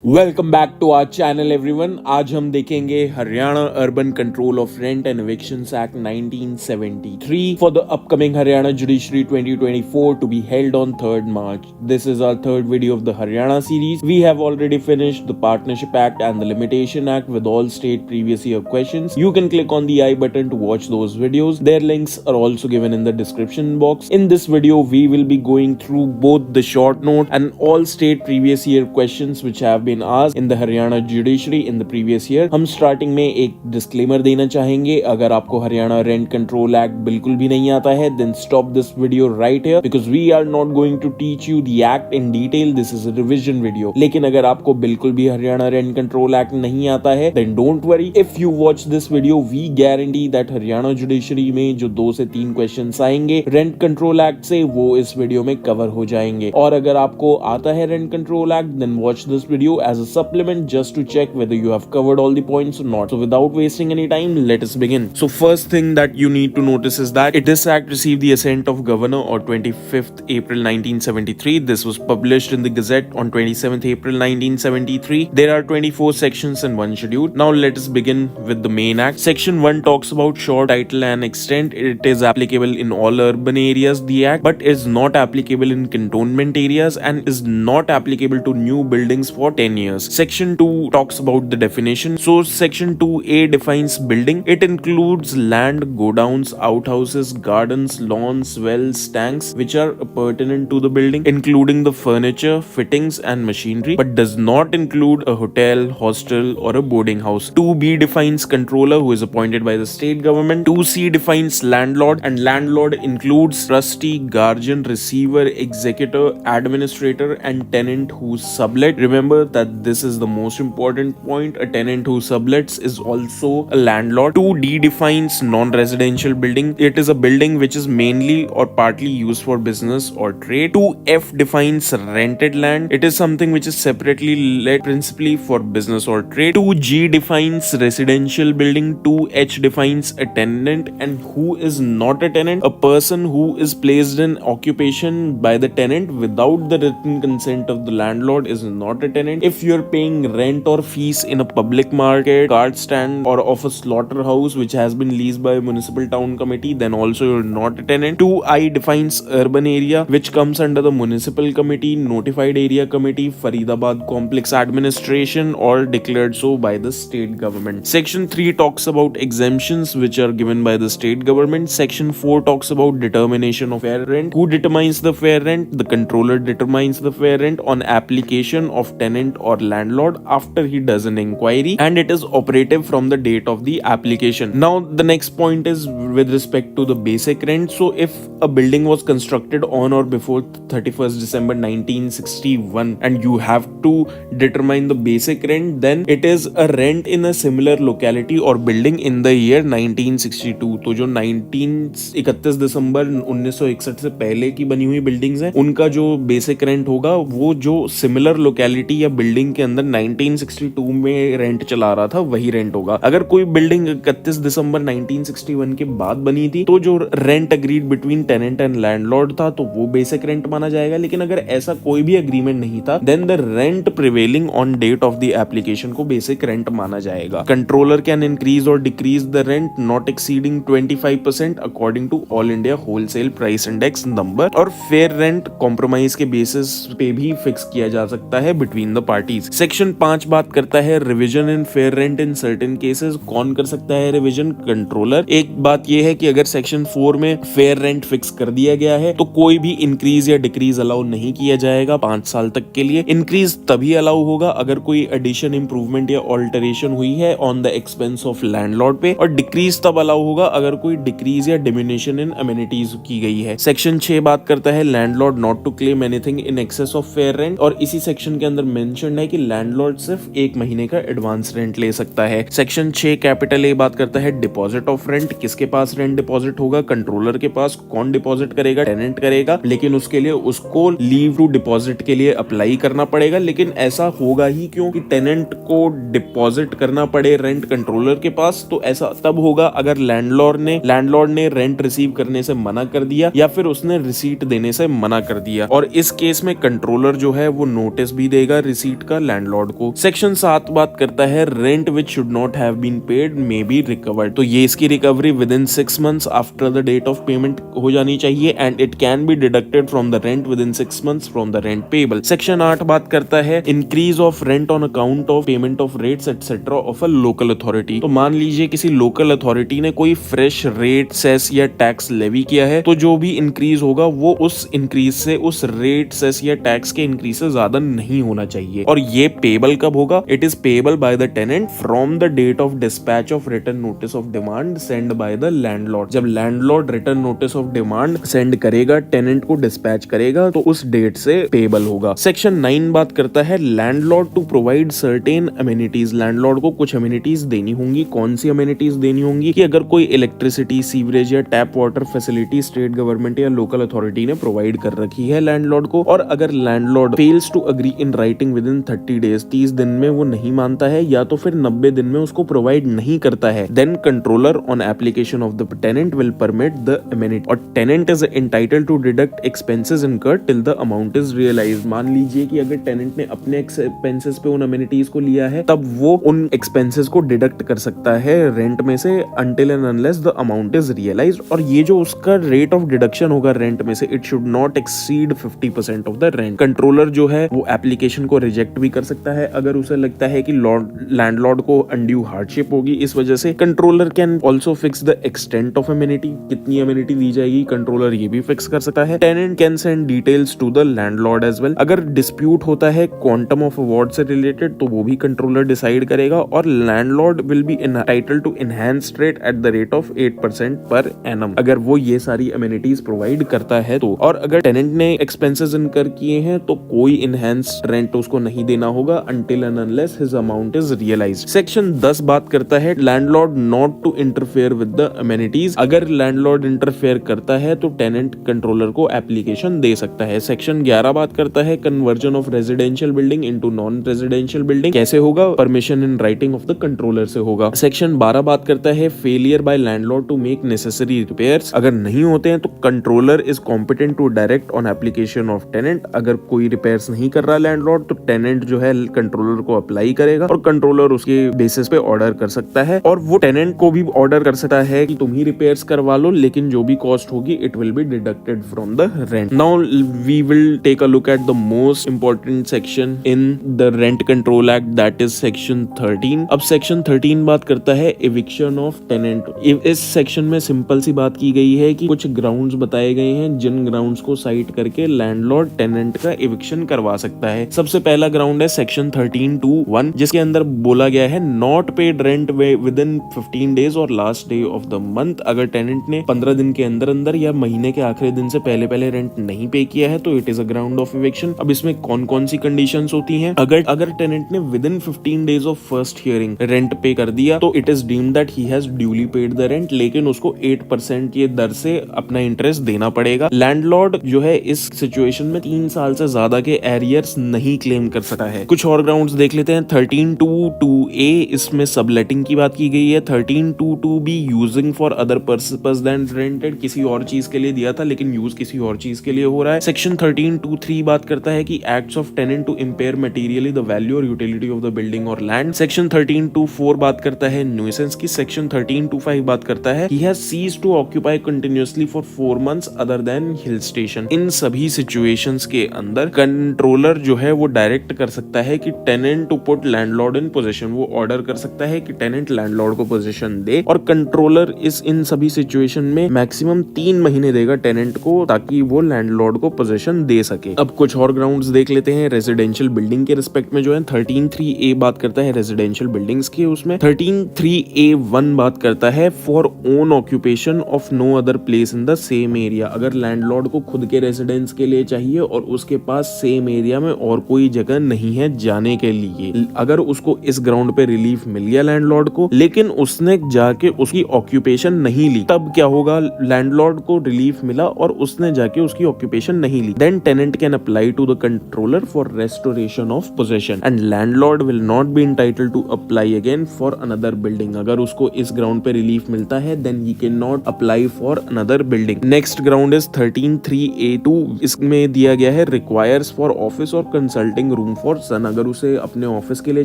Welcome back to our channel everyone. आज हम देखेंगे Haryana urban control of rent and evictions act 1973 for the upcoming Haryana judiciary 2024 to be held on 3rd March. This is our third video of the Haryana series. We have already finished the Partnership Act and the Limitation Act with all state previous year questions. You can click on the I button to watch those videos. Their links are also given in the description box. In this video, we will be going through both the short note and all state previous year questions which have been asked in the Haryana judiciary in the previous year. हम starting में एक disclaimer देना चाहेंगे, अगर आपको Haryana rent control act बिल्कुल भी नहीं आता है then stop this video right here because we are not going to teach you the act in detail. This is a revision video. लेकिन अगर आपको बिल्कुल भी हरियाणा रेंट कंट्रोल एक्ट नहीं आता है then don't worry. If you watch this video, we guarantee that Haryana judiciary में जो 2 से 3 क्वेश्चंस आएंगे रेंट कंट्रोल एक्ट से वो इस वीडियो में कवर हो जाएंगे। और अगर आपको आता है rent control act then watch this video as a supplement just to check whether you have covered all the points or not. So without wasting any time, let us begin. So first thing that you need to notice is that this act received the assent of governor on 25th April 1973. This was published in the Gazette on 27th April 1973. There are 24 sections and one schedule. Now let us begin with the main act. Section 1 talks about shore, title and extent. It is applicable in all urban areas, the act, but is not applicable in cantonment areas and is not applicable to new buildings for 10 years. Section 2 talks about the definition. So section 2A defines building. It includes land, godowns, outhouses, gardens, lawns, wells, tanks which are pertinent to the building, including the furniture, fittings and machinery, but does not include a hotel, hostel or a boarding house. 2B defines controller who is appointed by the state government. 2C defines landlord, and landlord includes trustee, guardian, receiver, executor, administrator and tenant who sublet. Remember that this is the most important point. A tenant who sublets is also a landlord. 2D defines non-residential building. It is a building which is mainly or partly used for business or trade. 2F defines rented land. It is something which is separately let principally for business or trade. 2G defines residential building. 2H defines a tenant, and who is not a tenant? A person who is placed in occupation by the tenant without the written consent of the landlord is not a tenant. If you're paying rent or fees in a public market, cart stand or of a slaughterhouse which has been leased by a municipal town committee, then also you're not a tenant. 2I defines urban area which comes under the municipal committee, notified area committee, Faridabad complex administration or declared so by the state government. Section 3 talks about exemptions which are given by the state government. Section 4 talks about determination of fair rent. Who determines the fair rent? The controller determines the fair rent on application of tenant or landlord after he does an inquiry, and it is operative from the date of the application. Now the next point is with respect to the basic rent. So if a building was constructed on or before 31st December 1961 and you have to determine the basic rent, then it is a rent in a similar locality or building in the year 1962. तो जो 31 दिसंबर 1961 से पहले की बनी हुई buildings हैं उनका जो बेसिक रेंट होगा वो जो सिमिलर लोकेलिटी या बिल्डिंग के अंदर 1962 में रेंट चला रहा था वही रेंट होगा। अगर कोई बिल्डिंग 31 दिसंबर 1961 के बाद बनी थी तो जो rent agreed between tenant and landlord था तो वो बेसिक रेंट माना जाएगा। लेकिन अगर ऐसा कोई भी अग्रीमेंट नहीं था then the rent prevailing on date of the application को बेसिक रेंट माना जाएगा। कंट्रोलर कैन इंक्रीज और decrease the rent not exceeding 25% according to all India wholesale price index number, और फेयर रेंट कॉम्प्रोमाइज के basis पे भी fix किया जा सकता है बिटवीन द पार्टीज। सेक्शन 5 बात करता है revision in fair rent in certain cases. कौन कर सकता है रिवीजन? कंट्रोलर। एक बात यह है कि अगर सेक्शन 4 में फेयर रेंट फिक्स कर दिया गया है तो कोई भी इंक्रीज या डिक्रीज अलाउ नहीं किया जाएगा 5 साल तक के लिए। इंक्रीज तभी अलाउ होगा अगर कोई एडिशन, इंप्रूवमेंट या ऑल्टरेशन हुई है on the expense of landlord पे, और डिक्रीज तब अलाउ होगा अगर कोई डिक्रीज या डिमिनिशन इन अमेनिटीज की गई है। सेक्शन 6 बात करता है landlord not to claim anything in excess of fair rent, और इसी सेक्शन के अंदर मेंशन है कि लैंडलॉर्ड सिर्फ 1 महीने का एडवांस रेंट ले सकता है। सेक्शन 6 कैपिटल ए बात करता है डिपॉजिट ऑफ रेंट। किसके पास रेंट डिपॉजिट होगा? कंट्रोलर के पास। कौन डिपॉजिट करेगा? टेनेंट करेगा, लेकिन उसके लिए उसको लीव टू डिपॉजिट के लिए अप्लाई करना पड़ेगा। लेकिन ऐसा होगा ही क्यों कि टेनेंट को डिपॉजिट करना पड़े रेंट कंट्रोलर के पास? तो ऐसा तब होगा अगर लैंडलॉर्ड ने रेंट रिसीव करने से मना कर दिया या फिर उसने रिसीट देने से मना कर दिया, और इस केस में कंट्रोलर जो है वो नोटिस भी देगा रिसीट टेनेंट का लैंडलॉर्ड को। सेक्शन 7 बात करता है rent which should not have been paid may be recovered, तो ये इसकी recovery within 6 months after the date of payment हो जानी चाहिए and it can be deducted from the rent within 6 months from the rent payable. Section 8 बात करता है increase of rent on account of payment of rates etcetera of a local authority. तो मान लीजिए किसी लोकल अथॉरिटी ने कोई fresh rate, cess या टैक्स लेवी किया है, तो जो भी इंक्रीज होगा वो उस इंक्रीज से, उस रेट, सेस या टैक्स के इंक्रीज से ज्यादा नहीं होना चाहिए। और ये पेबल कब होगा? It is payable by the tenant from the date of dispatch of written notice of demand send by the landlord. जब landlord written notice of demand send करेगा, टेनेंट को डिस्पैच करेगा, तो उस डेट से पेबल होगा। सेक्शन 9 बात करता है landlord to provide certain amenities. Landlord को कुछ अमेनिटीज देनी होंगी। कौन सी अमेनिटीज देनी होंगी? कि अगर कोई इलेक्ट्रिसिटी, सीवरेज या tap water facility state government या लोकल अथॉरिटी ने प्रोवाइड कर रखी है लैंडलॉर्ड को, और अगर landlord fails to agree in writing within 30 days, 30 दिन में वो नहीं मानता है या तो फिर 90 दिन में उसको प्रोवाइड नहीं करता है, then controller on application of the tenant will permit the amenity, और tenant is entitled to deduct expenses incurred till the amount is realised. मान लीजिए कि अगर टेनेंट ने अपने एक्सपेंसेस पे उन अमेनिटीज को लिया है, तब वो उन एक्सपेंसेस को डिडक्ट कर सकता है रेंट में से until and unless the amount is realized। और ये जो उसका रेट ऑफ डिडक्शन होगा रेंट में से, it should not exceed 50% of the rent. Controller जो है वो एप्लीकेशन को रिजेक्ट भी कर सकता है अगर उसे लगता है कि लैंडलॉर्ड को अनड्यू हार्डशिप होगी। इस वजह से controller can also fix the extent of amenity, कितनी अमेनिटी दी जाएगी, कंट्रोलर ये भी फिक्स कर सकता है। Tenant can send details to the landlord as well. अगर डिस्प्यूट होता है क्वांटम ऑफ अवार्ड से रिलेटेड, तो वो भी कंट्रोलर डिसाइड करेगा, और landlord will be entitled to enhance rate at the rate of 8% per annum, अगर वो ये सारी अमेनिटीज प्रोवाइड करता है तो। और अगर टेनेंट ने एक्सपेंसेस इनकर किए हैं तो कोई इनहेंस रेंट उसको नहीं देना होगा until and unless his amount is realized। Section 10 बात करता है landlord not to interfere with the amenities. अगर लैंडलॉर्ड इंटरफेयर करता है तो टेनेंट कंट्रोलर को एप्लीकेशन दे सकता है। सेक्शन 11 बात करता है conversion of residential building into non residential building. कैसे होगा? Permission in writing of the controller से होगा। सेक्शन 12 बात करता है failure by landlord to make necessary repairs. अगर नहीं होते हैं तो controller is competent to direct on application of tenant. अगर कोई रिपेयर्स नहीं कर रहा लैंडलॉर्ड, तो टेनेंट जो है कंट्रोलर को अप्लाई करेगा और कंट्रोलर उसके बेसिस पे ऑर्डर कर सकता है, और वो टेनेंट को भी ऑर्डर कर सकता है कि तुम ही रिपेयर्स करवा लो, लेकिन जो भी कॉस्ट होगी it will be deducted from the rent. Now we will take a look at the most important section in the rent control act, that is section 13। अब सेक्शन 13 बात करता है एविक्शन ऑफ टेनेंट। इस section में simple सी बात की गई है कि कुछ ग्राउंड्स बताए गए हैं जिन ग्राउंड्स को साइट करके लैंडलॉर्ड टेनेंट का एविक्शन करवा सकता है। सबसे पहला ग्राउंड है सेक्शन 13(2)(1), जिसके अंदर बोला गया है not paid rent within 15 days और last day of the month. अगर टेनेंट ने 15 दिन के अंदर अंदर या महीने के आखिरी दिन से पहले रेंट नहीं पे किया है तो it is a ground of eviction. अब इसमें कौन कौन सी कंडीशंस होती हैं? अगर टेनेंट ने with in 15 days of first hearing rent पे कर दिया तो it is deemed that he has duly paid the rent, लेकिन उसको 8% की दर से अपना इंटरेस्ट देना पड़ेगा। लैंडलॉर्ड जो है इस सिचुएशन में 3 साल से ज्यादा के एरियर्स नहीं क्लेम कर सकता है। कुछ और ग्राउंड्स देख लेते हैं। 13(2)(2)(a), इसमें सबलेटिंग की बात की गई है। 13(2)(2)(b), using for other purpose than rented, किसी और चीज के लिए दिया था लेकिन यूज किसी और चीज के लिए हो रहा है। सेक्शन 13(2)(3) बात करता है कि acts of tenant to impair materially the value और यूटिलिटी ऑफ द बिल्डिंग और लैंड। सेक्शन 13(2)(4) बात करता है न्यूइसेंस की। सेक्शन 13(2)(5) बात करता है he has ceased to occupy continuously for 4 months other than hill station। इन सभी सिचुएशंस के अंदर कंट्रोलर जो है वो डायरेक्ट कर सकता है कि tenant to put landlord in position, वो ऑर्डर कर सकता है कि टेनेंट लैंडलॉर्ड को पोजीशन दे, और कंट्रोलर इन सभी सिचुएशन में मैक्सिमम 3 महीने देगा टेनेंट को ताकि वो लैंडलॉर्ड को पोजीशन दे सके। अब कुछ और ग्राउंड्स देख लेते हैं रेजिडेंशियल बिल्डिंग के रिस्पेक्ट में जो है। 13(3)(a) बात करता है रेजिडेंशियल बिल्डिंग्स के, उसमें 13(3)(a)(1) बात करता है for own occupation of no other place in the same area. अगर लैंडलॉर्ड को खुद के रेजिडेंस के लिए चाहिए और उसके पास सेम एरिया में और कोई जगह नहीं है जाने के लिए, अगर उसको इस ग्राउंड पे रिलीफ मिल गया लैंडलॉर्ड को, लेकिन उसने जाके उसकी ऑक्यूपेशन नहीं ली, तब क्या होगा? लैंडलॉर्ड को रिलीफ मिला और उसने जाके उसकी ऑक्यूपेशन नहीं ली, then tenant can apply to the controller for restoration of possession and landlord will not be entitled to apply again for another building. अगर उसको इस ग्राउंड पे रिलीफ मिलता है then he can not apply for another building. Next ground is 13(3)(a)(2), इसमें दिया गया है रिक्वायर्स फॉर ऑफिस और कंसल्टिंग रूम फॉर सन, अगर उसे अपने ऑफिस के लिए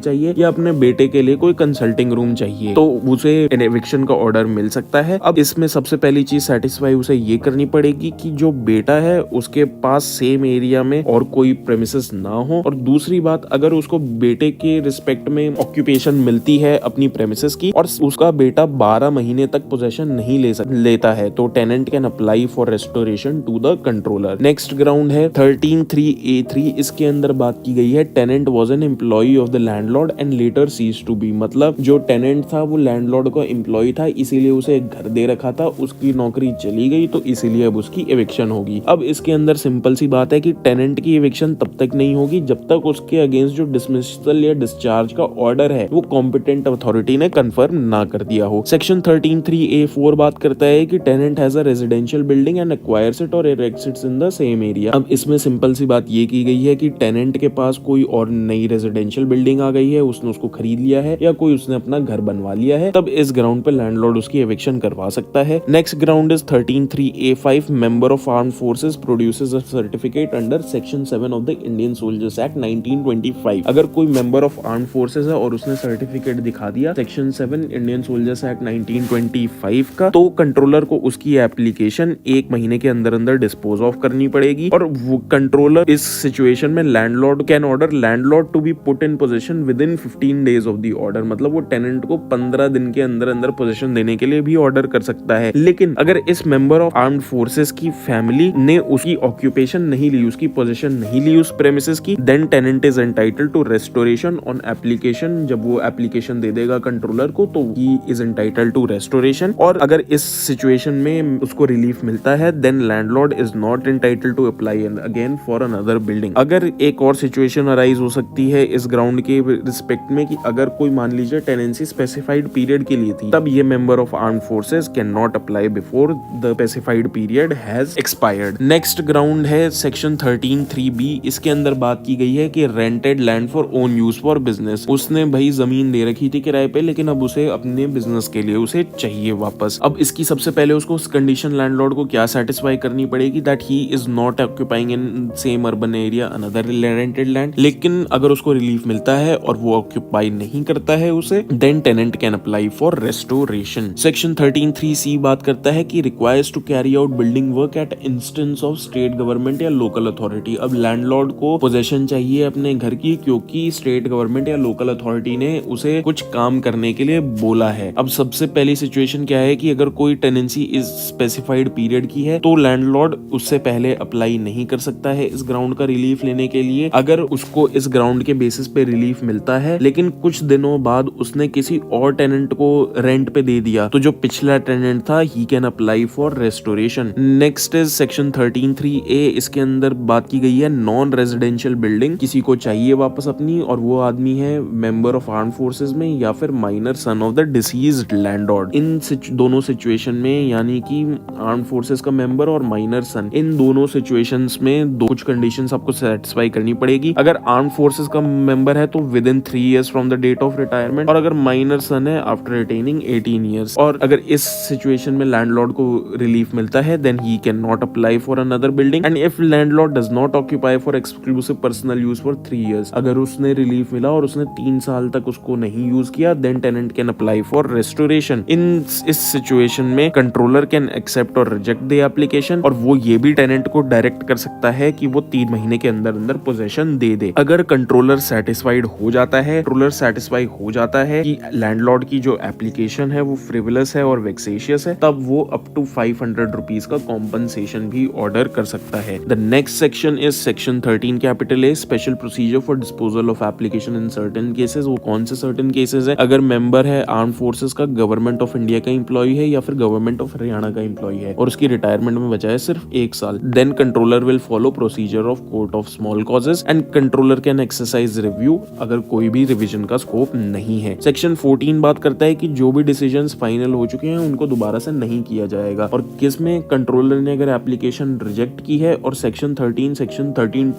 चाहिए या अपने बेटे के लिए कोई कंसल्टिंग रूम चाहिए तो उसे एविक्शन का ऑर्डर मिल सकता है। अब इसमें सबसे पहली चीज सेटिस्फाई उसे ये करनी पड़ेगी कि जो बेटा है उसके पास सेम एरिया में और कोई प्रेमिसेस ना हो, और दूसरी बात, अगर उसको बेटे के रिस्पेक्ट में ऑक्यूपेशन मिलती है अपनी प्रेमिसेस की और उसका बेटा 12 महीने तक पोजेशन नहीं लेता है तो tenant can apply for restoration to the controller. Next ground है 13(3)(a)(3। इसके अंदर बात की गई है tenant was an employee of the landlord and later cease to be, मतलब जो टेनेंट था वो लैंडलॉर्ड का एम्प्लॉय था, इसीलिए उसे एक घर दे रखा था, उसकी नौकरी चली गई तो इसीलिए अब उसकी एविक्शन होगी। अब इसके अंदर सिंपल सी बात है कि टेनेंट की एविक्शन तब तक नहीं होगी जब तक उसके अगेंस्ट जो डिसमिसल या डिस्चार्ज का ऑर्डर है वो कॉम्पिटेंट अथॉरिटी ने कंफर्म ना कर दिया हो। सेक्शन 13(3)(a)(4 बात करता है कि tenant has a residential building and acquires it और erects it in the same area. अब इसमें सिंपल सी बात ये की गई है कि टेनेंट के पास कोई और नई रेजिडेंशियल बिल्डिंग आ गई है, उसने उसको खरीद लिया है या कोई उसने अपना घर बनवा लिया है, तब इस ग्राउंड पे लैंडलॉर्ड उसकी एविक्शन करवा सकता है। Next ground is 13(3)(a)(5 member of armed forces produces a certificate under section 7 of the Indian soldiers act 1925। अगर कोई मेंबर ऑफ आर्म्ड फोर्सेस है और उसने सर्टिफिकेट दिखा दिया सेक्शन 7 इंडियन सोल्जर्स एक्ट 1925 का, तो कंट्रोलर को उसकी एप्लीकेशन 1 महीने के अंदर अंदर डिस्पोज ऑफ करनी पड़ेगी। और वो कंट्रोलर इस सिचुएशन में landlord can order landlord to be put in position within 15 days of the order, मतलब वो टेनेंट को 15 दिन के अंदर अंदर पोजीशन देने के लिए भी ऑर्डर कर सकता है। लेकिन अगर इस मेंबर ऑफ आर्म्ड फोर्सेस की फैमिली ने उसकी ऑक्यूपेशन नहीं ली, उसकी पोजीशन नहीं ली उस प्रेमिसेस की, then tenant is entitled to restoration on application. जब वो एप्लीकेशन दे देगा कंट्रोलर को तो he is entitled to restoration. और अगर इस सिचुएशन में उसको रिलीफ मिलता है then landlord is not entitled to apply again for another building. अगर एक और सिचुएशन अराइज हो सकती है इस ग्राउंड के रिस्पेक्ट में कि अगर कोई मान लीजिए टेनेंसी स्पेसिफाइड पीरियड के लिए थी, तब ये member of armed forces can not apply before the specified period has expired. Next ground है सेक्शन 13(3)(b। इसके अंदर बात की गई है कि rented land for own use for business. उसने भाई जमीन दे रखी थी किराए पे, लेकिन अब उसे अपने बिजनेस के लिए उसे चाहिए वापस। अब इसकी सबसे पहले उसको कंडीशन लैंडलॉर्ड को क्या सेटिस्फाई करनी पड़ेगी, that he is not occupying in same urban area another rented land. लेकिन अगर उसको रिलीफ मिलता है और वो ऑक्यूपाई नहीं करता है उसे, then tenant can apply for restoration. Section 13(3)(c बात करता है कि requires to carry out building work at instance of state government या लोकल अथॉरिटी। अब लैंडलॉर्ड को पोजेशन चाहिए अपने घर की क्योंकि स्टेट गवर्नमेंट या लोकल अथॉरिटी ने उसे कुछ काम करने के लिए बोला है। अब सबसे पहली सिचुएशन क्या है कि अगर कोई टेनेंसी इस स्पेसिफाइड पीरियड की है तो लैंडलॉर्ड उससे पहले अप्लाई नहीं कर सकता है इस ग्राउंड का रिलीफ लेने के लिए। अगर उसको इस ग्राउंड के बेसिस पे रिलीफ मिलता है लेकिन कुछ दिनों बाद उसने किसी और टेनेंट को रेंट पे दे दिया तो जो पिछला टेनेंट था he can apply for restoration. Next is section 13(3)(a। इसके अंदर बात की गई है नॉन रेजिडेंशियल बिल्डिंग किसी को चाहिए वापस अपनी, और वो आदमी है मेंबर ऑफ आर्म्ड फोर्सेस में या फिर minor son of the deceased landlord. इन दोनों सिचुएशन में यानी कि आर्म्ड फोर्सेस का मेंबर और माइनर सन, इन दोनों सिचुएशंस में कुछ कंडीशंस आपको सेटिस्फाई करनी पड़ेगी। अगर आर्म्ड फोर्सेस का मेंबर है तो within 3 years from the date of retirement, और अगर माइनर सन है आफ्टर अटेनिंग 18 years। और अगर इस सिचुएशन में लैंडलॉर्ड को रिलीफ मिलता है then he can not apply for another building and if landlord does not occupy for exclusive personal use for 3 years। अगर उसने रिलीफ मिला और उसने 3 साल तक उसको नहीं यूज किया then tenant can apply for restoration. इस सिचुएशन में कंट्रोलर कैन एक्सेप्ट और रिजेक्ट द एप्लीकेशन, और वो ये भी टेनेंट को डायरेक्ट कर सकता है कि वो 3 महीने के अंदर अंदर पोजेशन दे दे। अगर कंट्रोलर सेटिस्फाइड हो जाता है, कंट्रोलर सेटिस्फाई हो जाता है कि लैंडलॉर्ड की जो एप्लीकेशन है वो फ्रिवलस है और वेक्सेशियस है, तब वो अप टू 500 रुपीज का कॉम्पनसेशन भी ऑर्डर कर सकता है। The next section is section 13(A) special procedure for disposal of application in certain cases. वो कौन से सर्टेन केसेस है, अगर मेंबर है आर्म फोर्सेस का, गवर्नमेंट ऑफ इंडिया का एम्प्लॉय है या फिर गवर्नमेंट ऑफ हरियाणा का एम्प्लॉय है और उसकी रिटायरमेंट में बचा है सिर्फ 1 साल, then controller will follow procedure of court of small causes and controller can exercise review अगर कोई भी रिविजन का स्कोप नहीं है। सेक्शन 14 बात करता है कि जो भी डिसीजंस फाइनल हो चुके हैं उनको दोबारा से नहीं किया जाएगा, और किस में कंट्रोलर ने अगर एप्लीकेशन रिजेक्ट की है और सेक्शन 13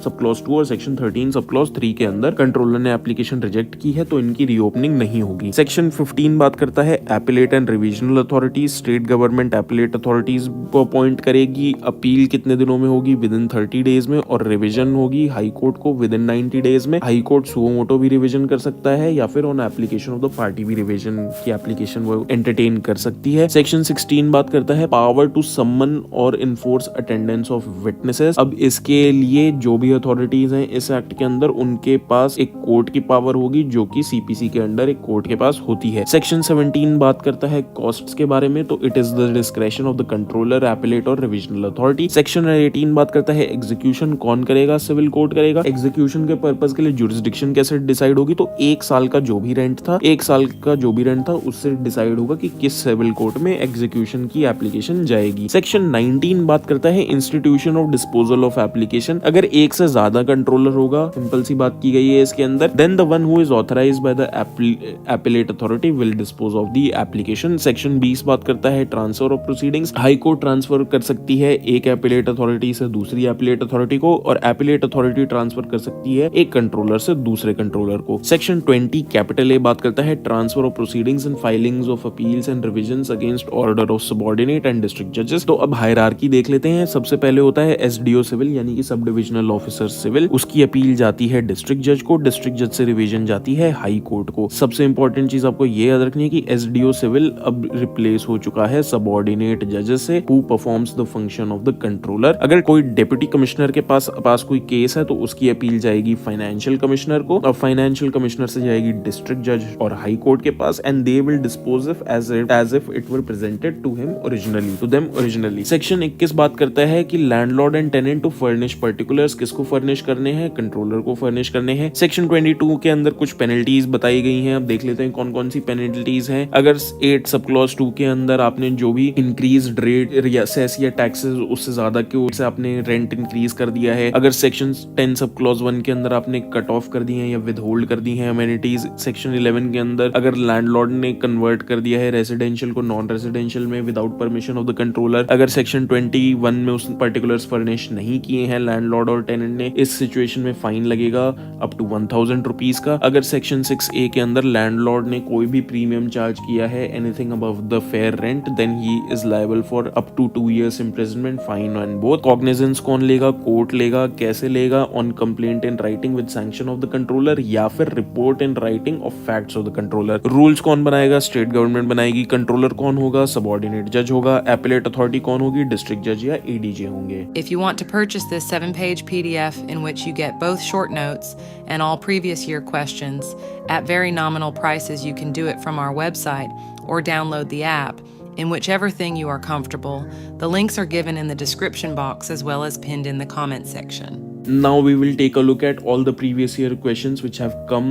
सब क्लॉज 2 और सेक्शन 13 सब क्लॉज 3 के अंदर कंट्रोलर ने एप्लीकेशन रिजेक्ट की है तो इनकी रीओपनिंग नहीं होगी। सेक्शन 15 बात करता है appellate and revisional authorities. State government appellate authorities को अपॉइंट करेगी, अपील कितने दिनों में होगी, विद इन 30 days में, और रिविजन होगी हाई कोर्ट को विद इन 90 डेज में। हाई कोर्ट सुओ मोटो भी रिवीजन कर सकता है या फिर on application of the party भी रिवीजन की एप्लीकेशन वो एंटरटेन कर सकती है। सेक्शन 16 बात करता है पावर टू समन और इन्फोर्स अटेंडेंस ऑफ विटनेसेस। अब इसके लिए जो भी अथॉरिटीज हैं इस एक्ट के अंदर, उनके पास एक कोर्ट की पावर होगी जो कि सीपीसी के अंडर एक कोर्ट के पास होती है। सेक्शन 17 बात करता है कॉस्ट्स के बारे में, तो it is the discretion of the controller, appellate और रिविजनल अथॉरिटी। सेक्शन 18 बात करता है एग्जीक्यूशन कौन करेगा, सिविल कोर्ट करेगा। एग्जीक्यूशन के पर्पज के लिए जुरिस्डिक्शन कैसे डिसाइड होगी, तो 1 साल का जो भी रेंट था, 1 साल का जो भी रेंट था उससे डिसाइड होगा कि किस सिविल कोर्ट में एग्जीक्यूशन की एप्लीकेशन जाएगी। सेक्शन 19 बात करता है institution of disposal of application. अगर एक से ज्यादा कंट्रोलर होगा, सिंपल सी बात की गई है इसके अंदर, then the one who is authorized by the appellate authority will dispose of the application. Section 20 बात करता है transfer of proceedings. High court transfer कर सकती है एक एपिलेट अथॉरिटी से दूसरी एपिलेट अथॉरिटी को, और एपिलेट अथॉरिटी ट्रांसफर कर सकती है एक कंट्रोलर से दूसरे कंट्रोलर को। सेक्शन 20 कैपिटल ए बात करता है transfer of proceedings and filings of appeals and revisions against order of subordinate and district जजेस। तो अब हायरार्की देख लेते हैं। सबसे पहले होता है एसडीओ सिविल यानी कि सब डिविजनल ऑफिसर सिविल, उसकी अपील जाती है डिस्ट्रिक्ट जज को, डिस्ट्रिक्ट जज से रिवीजन जाती है हाई कोर्ट को। सबसे इंपॉर्टेंट चीज आपको ये याद रखनी है कि एसडीओ सिविल अब रिप्लेस हो चुका है सबऑर्डिनेट जजेस से, who performs the function of the controller. अगर कोई डिप्टी कमिश्नर के पास कोई केस है तो उसकी अपील जाएगी फाइनेंशियल कमिश्नर को, और फाइनेंशियल कमिश्नर से जाएगी डिस्ट्रिक्ट जज और हाई कोर्ट के पास, and they will dispose if as if it were presented to him originally, to them originally. Section 21 बात करता है कि landlord and tenant to furnish particulars, किसको फर्निश करने हैं, कंट्रोलर को फर्निश करने हैं। सेक्शन 22 के अंदर कुछ पेनल्टीज बताई गई हैं। अब देख लेते हैं कौन कौन सी पेनल्टीज हैं। अगर 8 सब क्लॉज 2 के अंदर आपने जो भी इंक्रीज रेट या सेस या टैक्सेस उससे ज्यादा के उससे आपने रेंट इंक्रीज कर दिया है। अगर सेक्शन 10 सब क्लॉज 1 के अंदर आपने कट ऑफ कर दी है या विद होल्ड कर दी है अमेनिटीज। सेक्शन 11 के अंदर अगर लैंडलॉर्ड ने कन्वर्ट कर दिया है रेसिडेंशियल को नॉन रेसिडेंशियल में without permission of the controller. अगर सेक्शन 21 में उस पर्टिकुलर्स फर्निश नहीं किए हैं लैंडलॉर्ड और टेनेंट ने, इस सिचुएशन में फाइन लगेगा अप टू 1000 रुपीज का। अगर सेक्शन 6A के अंदर लैंडलॉर्ड ने कोई भी प्रीमियम चार्ज किया है anything above the fair rent, then he is liable for up to 2 years imprisonment, fine and both। Cognizance कौन लेगा, कोर्ट लेगा, कैसे लेगा, on complaint in writing with sanction of the controller या फिर report in writing of facts of the controller. Rules कौन बनाएगा, state government बनाएगी। कंट्रोलर कौन होगा, सबऑर्डिनेट जज होगा। एपिलेट अथॉरिटी कौन होगी, डिस्ट्रिक्ट जज या एडीजे होंगे। If you want to purchase this 7-page PDF in which you get both short notes and all previous year questions at very nominal prices, you can do it from our website or download the app in whichever thing you are comfortable. The links are given in the description box as well as pinned in the comment section. Now we will take a look at all the previous year questions which have come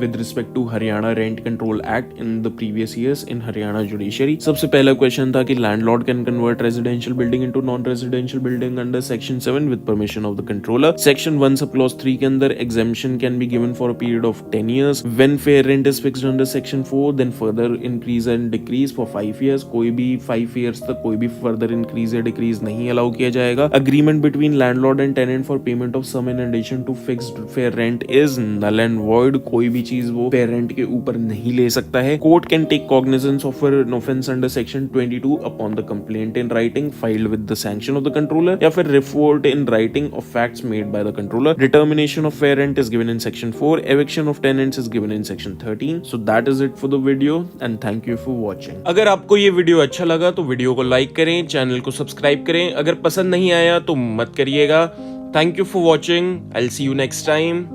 with respect to Haryana Rent Control Act in the previous years in Haryana Judiciary. सबसे पहला question था कि landlord can convert residential building into non residential building under section 7 with permission of the controller. Section 1 sub clause 3 के अंदर exemption can be given for a period of 10 years. When fair rent is fixed under section 4, then further increase and decrease for 5 years. कोई भी 5 years तक कोई भी further increase या decrease नहीं allow किया जाएगा। Agreement between landlord and tenant for payment of sum in addition to fixed fair rent is null and void। कोई भी चीज वो fair rent के ऊपर नहीं ले सकता है। Court can take cognizance of an offence under section 22 upon the complaint in writing filed with the sanction of the controller या फिर report in writing of facts made by the controller। Determination of fair rent is given in section 4। Eviction of tenants is given in section 13। So that is it for the video and thank you for watching। अगर आपको ये video अच्छा लगा तो video को like करें, channel को subscribe करें। अगर पसंद नहीं आया तो मत करिएगा। Thank you for watching. I'll see you next time.